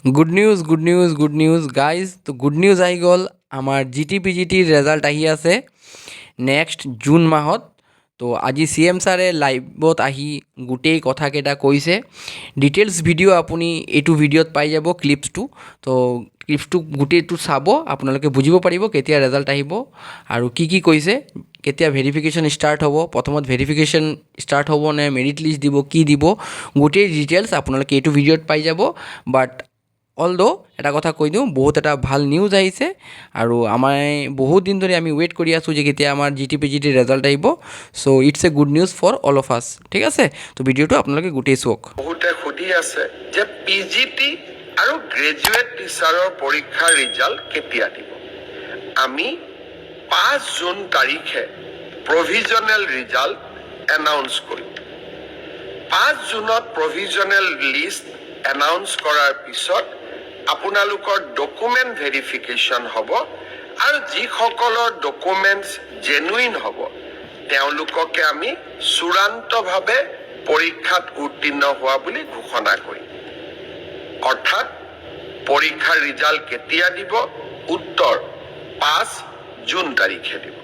Good news guys. তো good news আহি গ'ল, আমাৰ GT-PGTৰ ৰেজাল্ট আহি আছে নেক্সট জুন মাহত। তো আজি CM ছাৰে লাইভত আহি গোটেই কথাকেইটা কৈছে। ডিটেইলছ ভিডিঅ' আপুনি এইটো ভিডিঅ'ত পাই যাব, ক্লিপছটো। তো ক্লিপছটো গোটেইটো চাব, আপোনালোকে বুজিব পাৰিব কেতিয়া ৰেজাল্ট আহিব আৰু কি কৈছে, কেতিয়া ভেৰিফিকেশ্যন ষ্টাৰ্ট হ'ব, প্ৰথমত ভেৰিফিকেশ্যন ষ্টাৰ্ট হ'ব নে মেৰিট লিষ্ট দিব, কি দিব, গোটেই ডিটেইলছ আপোনালোকে এইটো ভিডিঅ'ত পাই যাব। বাট অলদো এটা কথা কৈ দিওঁ, বহুত এটা ভাল নিউজ আহিছে আৰু আমাৰ বহুত দিন ধৰি আমি ৱেইট কৰি আছোঁ যে কেতিয়া আমাৰ GT-PGT ৰেজাল্ট আহিব। So' it's a good news for all of us. ঠিক আছে, তো ভিডিঅ'টো আপোনালোকে গোটেই চাওক। বহুতে সুধি আছে যে PGT আৰু গ্ৰেজুৱেট টিচাৰৰ পৰীক্ষাৰ ৰিজাল্ট কেতিয়া দিব। আমি 5 জুন তাৰিখে প্ৰভিজনেল ৰিজাল্ট এনাউন্স কৰিম। 5 জুনত প্ৰভিজনেল লিষ্ট এনাউন্স কৰাৰ পিছত আপোনালোকৰ ডকুমেণ্ট ভেৰিফিকেশ্যন হ'ব আৰু যিসকলৰ ডকুমেণ্টছ জেনুইন হ'ব তেওঁলোককে আমি চূড়ান্তভাৱে পৰীক্ষাত উত্তীৰ্ণ হোৱা বুলি ঘোষণা কৰিম। অৰ্থাৎ পৰীক্ষাৰ ৰিজাল্ট কেতিয়া দিব? উত্তৰ 5 জুন তাৰিখে দিব।